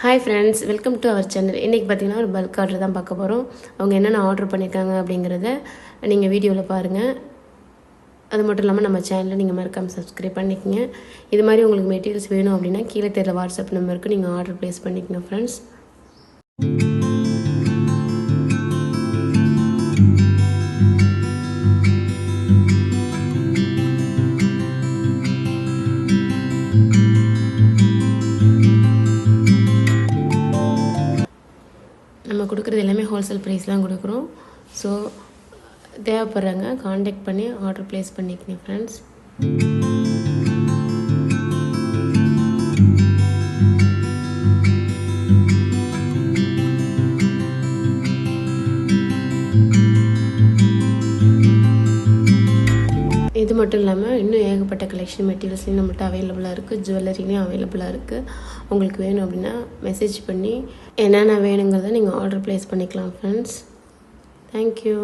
Hi friends, welcome to our channel. இன்றைக்கி பார்த்தீங்கன்னா ஒரு பல்க் ஆர்டர் தான் பார்க்க போகிறோம். அவங்க என்னென்ன ஆர்டர் பண்ணியிருக்காங்க அப்படிங்கிறத நீங்கள் வீடியோவில் பாருங்கள். அது மட்டும் இல்லாமல் நம்ம சேனலில் நீங்கள் மறக்காமல் சப்ஸ்கிரைப் பண்ணிக்கோங்க. இது மாதிரி உங்களுக்கு மெட்டீரியல்ஸ் வேணும் அப்படின்னா கீழே தெரியல வாட்ஸ்அப் நம்பருக்கு நீங்கள் ஆர்டர் ப்ளேஸ் பண்ணிக்கோங்க ஃப்ரெண்ட்ஸ். நம்ம கொடுக்குறது எல்லாமே ஹோல்சேல் ப்ரைஸ் தான் கொடுக்குறோம். ஸோ தேவைப்படுறாங்க காண்டாக்ட் பண்ணி ஆர்டர் ப்ளேஸ் பண்ணிக்கங்க ஃப்ரெண்ட்ஸ். இது மட்டும் இல்லாமல் இன்னும் ஏகப்பட்ட கலெக்ஷன் மெட்டீரியல்ஸ்லையும் நம்மள்ட்ட அவைலபிளாக இருக்குது. ஜுவல்லரிலையும் அவைலபிளாக இருக்குது. உங்களுக்கு வேணும் அப்படின்னா மெசேஜ் பண்ணி என்னென்ன வேணுங்கிறத நீங்கள் ஆர்டர் ப்ளேஸ் பண்ணிக்கலாம் ஃப்ரெண்ட்ஸ். தேங்க்யூ.